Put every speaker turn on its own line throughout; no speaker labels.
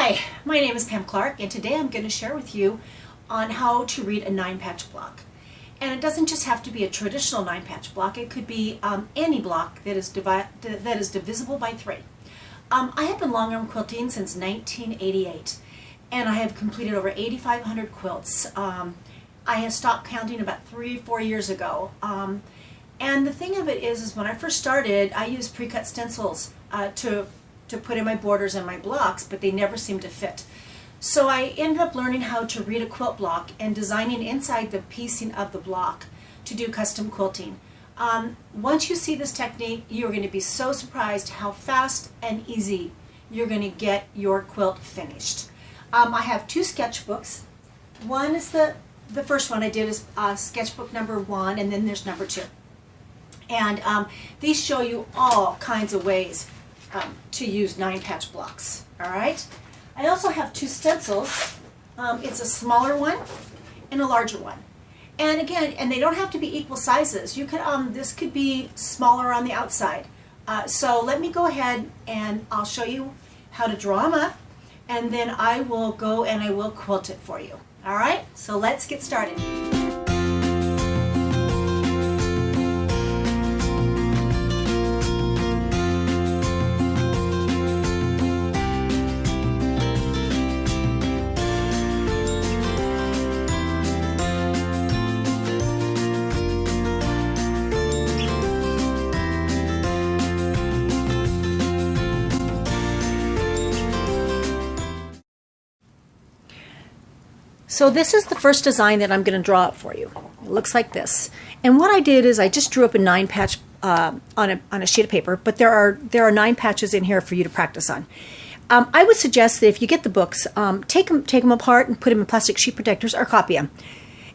Hi, my name is Pam Clarke, and today I'm going to share with you on how to read a 9-patch block. And it doesn't just have to be a traditional 9-patch block, it could be any block that is divisible by 3. I have been long arm quilting since 1988, and I have completed over 8,500 quilts. I have stopped counting about 3 or 4 years ago. And the thing of it is when I first started, I used pre-cut stencils to put in my borders and my blocks, but they never seemed to fit. So I ended up learning how to read a quilt block and designing inside the piecing of the block to do custom quilting. Once you see this technique, you're going to be so surprised how fast and easy you're going to get your quilt finished. I have 2 sketchbooks. One is the first one I did is sketchbook number 1, and then there's number 2. And these show you all kinds of ways to use 9-patch blocks. All right. I also have 2 stencils. It's a smaller one and a larger one. And again, and they don't have to be equal sizes. You could this could be smaller on the outside. So let me go ahead and I'll show you how to draw them up, and then I will go and I will quilt it for you. All right. So let's get started. So this is the first design that I'm going to draw up for you. It looks like this. And what I did is I just drew up a 9-patch on a sheet of paper, but there are 9 patches in here for you to practice on. I would suggest that if you get the books, take them apart and put them in plastic sheet protectors or copy them.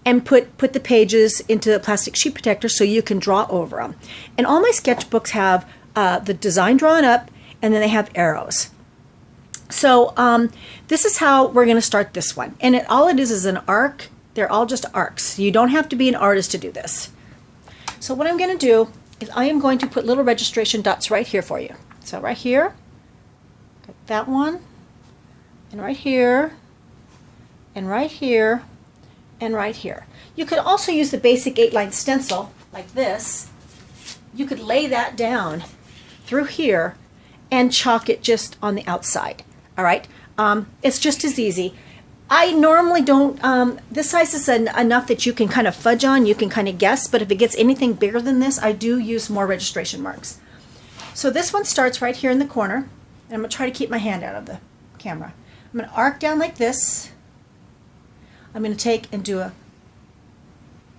And put the pages into the plastic sheet protector so you can draw over them. And all my sketchbooks have the design drawn up, and then they have arrows. So this is how we're going to start this one. And all it is an arc. They're all just arcs. You don't have to be an artist to do this. So what I'm going to do is I am going to put little registration dots right here for you. So right here, got that one, and right here, and right here, and right here. You could also use the basic 8-line stencil like this. You could lay that down through here and chalk it just on the outside. All right, it's just as easy. I normally don't, this size is enough that you can kind of fudge on, you can kind of guess, but if it gets anything bigger than this, I do use more registration marks. So this one starts right here in the corner, and I'm going to try to keep my hand out of the camera. I'm going to arc down like this. I'm going to take and do a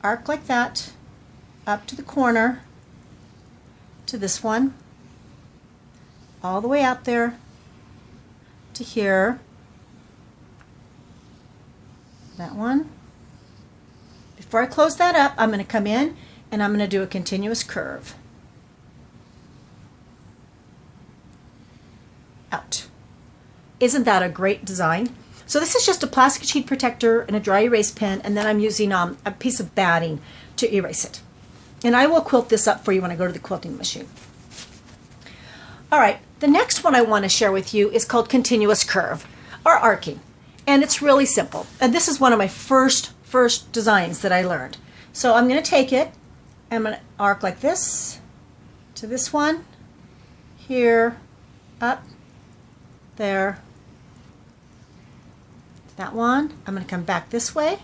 arc like that, up to the corner, to this one, all the way out there, to here, that one. Before I close that up, I'm going to come in and I'm going to do a continuous curve. Out. Isn't that a great design? So this is just a plastic sheet protector and a dry erase pen, and then I'm using a piece of batting to erase it. And I will quilt this up for you when I go to the quilting machine. All right, the next one I want to share with you is called continuous curve or arcing. And it's really simple. And this is one of my first designs that I learned. So I'm going to take it, I'm going to arc like this to this one, here, up, there, that one. I'm going to come back this way.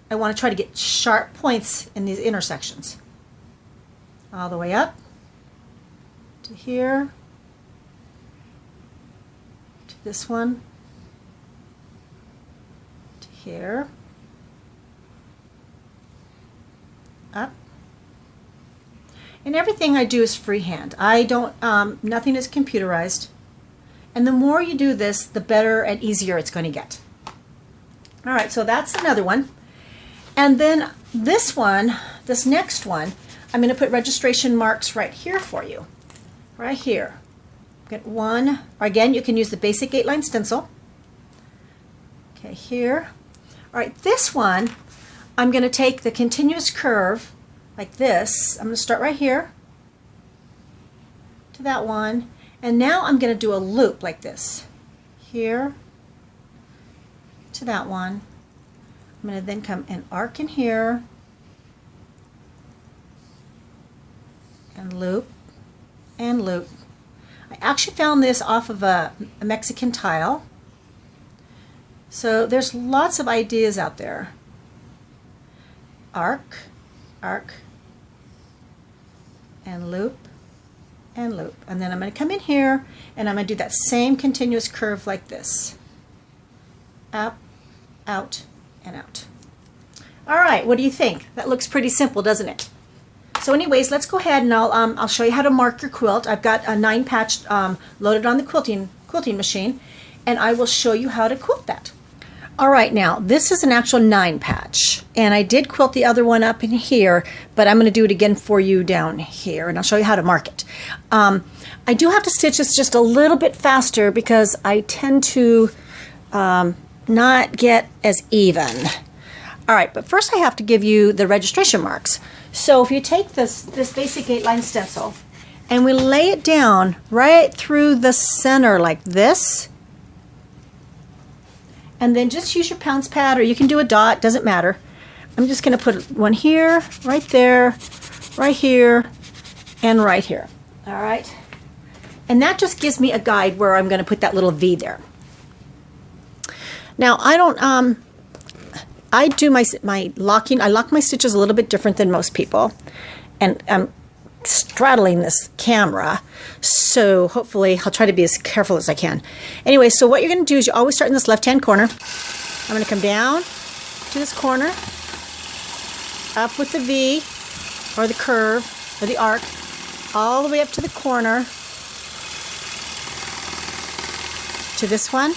I want to try to get sharp points in these intersections. All the way up to here, to this one, to here, up. And everything I do is freehand. I don't, nothing is computerized. And the more you do this, the better and easier it's going to get. All right, so that's another one. And then this one, this next one, I'm going to put registration marks right here for you. Right here. Get one. Or again, you can use the basic 8-line stencil. Okay, here. All right, this one, I'm going to take the continuous curve like this. I'm going to start right here to that one. And now I'm going to do a loop like this. Here, to that one. I'm going to then come and arc in here and loop and loop. I actually found this off of a Mexican tile. So there's lots of ideas out there. Arc, arc, and loop, and loop. And then I'm going to come in here and I'm going to do that same continuous curve like this. Up, out, and out. All right, what do you think? That looks pretty simple, doesn't it? So anyways, let's go ahead and I'll show you how to mark your quilt. I've got a 9 patch loaded on the quilting machine, and I will show you how to quilt that. All right, now this is an actual 9 patch, and I did quilt the other one up in here, but I'm going to do it again for you down here, and I'll show you how to mark it. I do have to stitch this just a little bit faster because I tend to not get as even. All right, but first I have to give you the registration marks. So if you take this basic 8-line stencil and we lay it down right through the center like this, and then just use your pounce pad, or you can do a dot, doesn't matter. I'm just going to put one here, right there, right here, and right here. All right? And that just gives me a guide where I'm going to put that little V there. Now, I do my locking. I lock my stitches a little bit different than most people, and I'm straddling this camera, so hopefully I'll try to be as careful as I can. Anyway, so what you're going to do is you always start in this left-hand corner. I'm going to come down to this corner, up with the V, or the curve, or the arc, all the way up to the corner, to this one,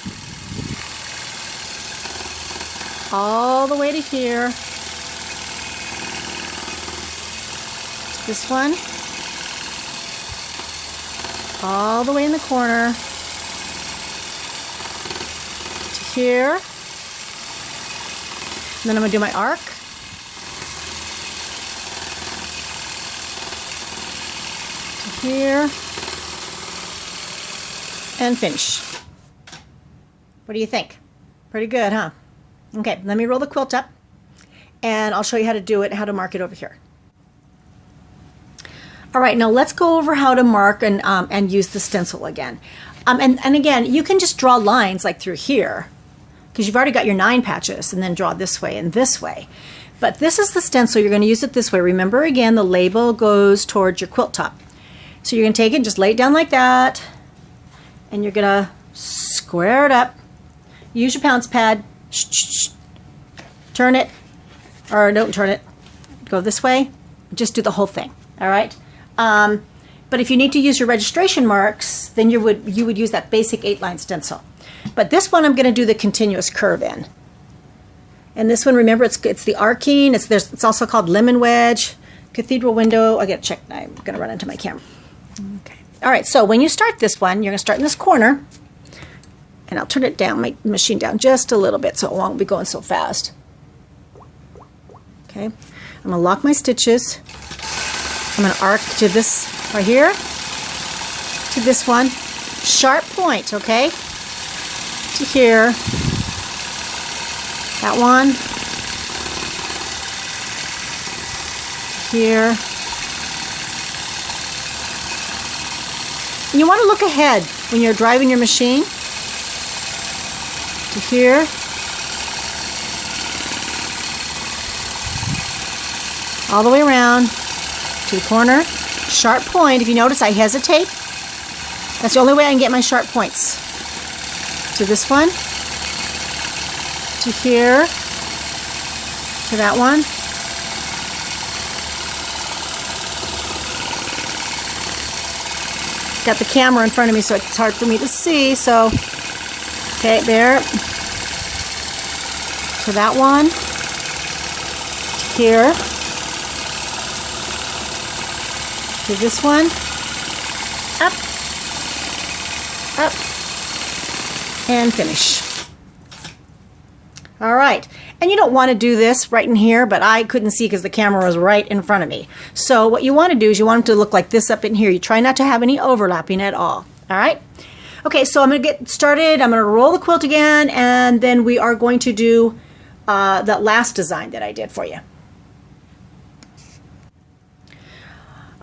all the way to here, to this one, all the way in the corner, to here, and then I'm going to do my arc, to here, and finish. What do you think? Pretty good, huh? Okay, let me roll the quilt up, and I'll show you how to do it, how to mark it over here. All right, now let's go over how to mark and use the stencil again. And again, you can just draw lines like through here, because you've already got your 9 patches, and then draw this way and this way. But this is the stencil. You're going to use it this way. Remember, again, the label goes towards your quilt top. So you're going to take it and just lay it down like that, and you're going to square it up. Use your pounce pad. Turn it, or don't turn it, go this way, just do the whole thing. All right, but if you need to use your registration marks, then you would use that basic 8-line stencil. But this one I'm going to do the continuous curve in, and this one, remember, it's the arcing. It's also called lemon wedge, cathedral window. I got to check. I'm going to run into my camera. Okay. All right, so when you start this one, you're going to start in this corner. And I'll turn it down, my machine down just a little bit so it won't be going so fast. Okay, I'm going to lock my stitches. I'm going to arc to this right here, to this one. Sharp point, okay? To here. That one. Here. And you want to look ahead when you're driving your machine. To here, all the way around to the corner, sharp point. If you notice, I hesitate. That's the only way I can get my sharp points. To this one, to here, to that one, got the camera in front of me so it's hard for me to see, so okay, there, to that one, to here, to this one, up, up, and finish. All right, and you don't want to do this right in here, but I couldn't see because the camera was right in front of me. So what you want to do is you want it to look like this up in here. You try not to have any overlapping at all. All right? Okay, so I'm going to get started. I'm going to roll the quilt again, and then we are going to do that last design that I did for you.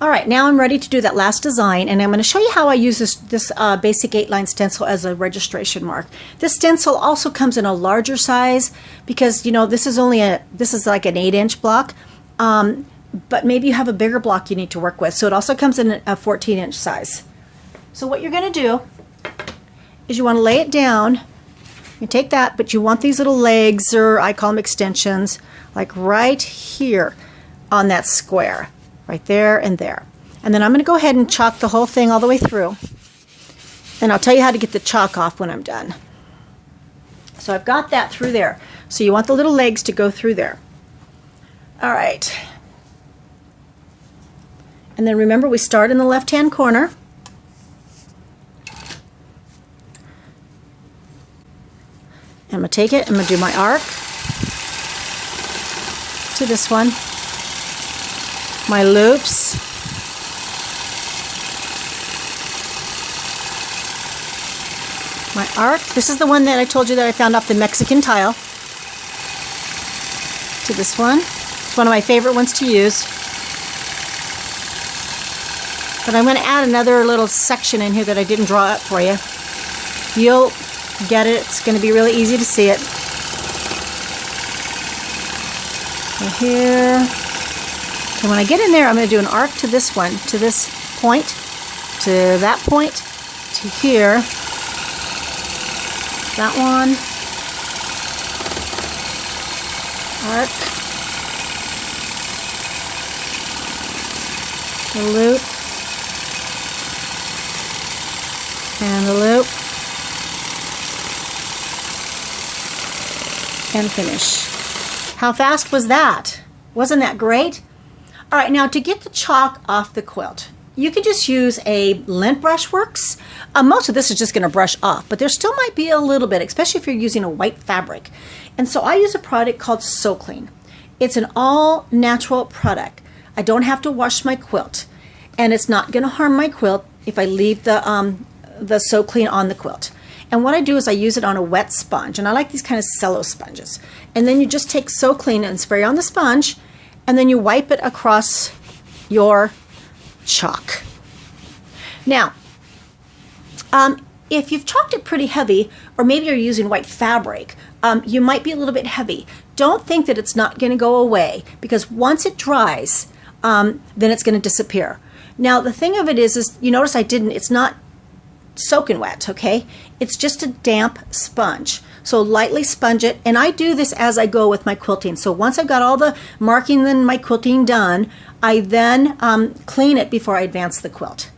All right, now I'm ready to do that last design, and I'm going to show you how I use this basic 8-line stencil as a registration mark. This stencil also comes in a larger size because, you know, this is like an 8-inch block, but maybe you have a bigger block you need to work with. So it also comes in a 14-inch size. So what you're going to do is you want to lay it down. You take that, but you want these little legs, or I call them extensions, like right here on that square. Right there and there. And then I'm going to go ahead and chalk the whole thing all the way through. And I'll tell you how to get the chalk off when I'm done. So I've got that through there. So you want the little legs to go through there. All right. And then remember, we start in the left-hand corner. And I'm going to take it, I'm going to do my arc to this one. My loops, my arc. This is the one that I told you that I found off the Mexican tile. To this one. It's one of my favorite ones to use. But I'm going to add another little section in here that I didn't draw up for you. You'll get it. It's going to be really easy to see it. Right here. And when I get in there, I'm going to do an arc to this one, to this point, to that point, to here, that one, arc, the loop, and the loop, and finish. How fast was that? Wasn't that great? All right, now to get the chalk off the quilt, you can just use a lint brush works. Most of this is just going to brush off, but there still might be a little bit, especially if you're using a white fabric. And so I use a product called So Clean. It's an all-natural product. I don't have to wash my quilt, and it's not going to harm my quilt if I leave the So Clean on the quilt. And what I do is I use it on a wet sponge, and I like these kind of cello sponges. And then you just take So Clean and spray on the sponge, and then you wipe it across your chalk. Now, if you've chalked it pretty heavy, or maybe you're using white fabric, you might be a little bit heavy. Don't think that it's not going to go away, because once it dries, then it's going to disappear. Now, the thing of it is you notice it's not soaking wet, okay? It's just a damp sponge. So lightly sponge it, and I do this as I go with my quilting. So once I've got all the marking and my quilting done, I then clean it before I advance the quilt.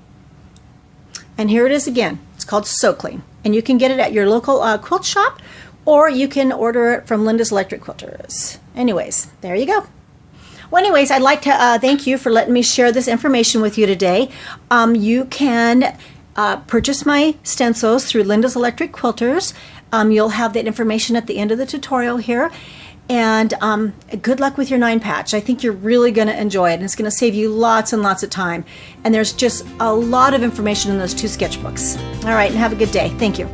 And here it is again. It's called So Clean, and you can get it at your local quilt shop, or you can order it from Linda's Electric Quilters. Anyways, there you go. Well, anyways, I'd like to thank you for letting me share this information with you today. You can purchase my stencils through Linda's Electric Quilters. You'll have that information at the end of the tutorial here. And good luck with your 9-patch. I think you're really going to enjoy it, and it's going to save you lots and lots of time. And there's just a lot of information in those 2 sketchbooks. All right, and have a good day. Thank you.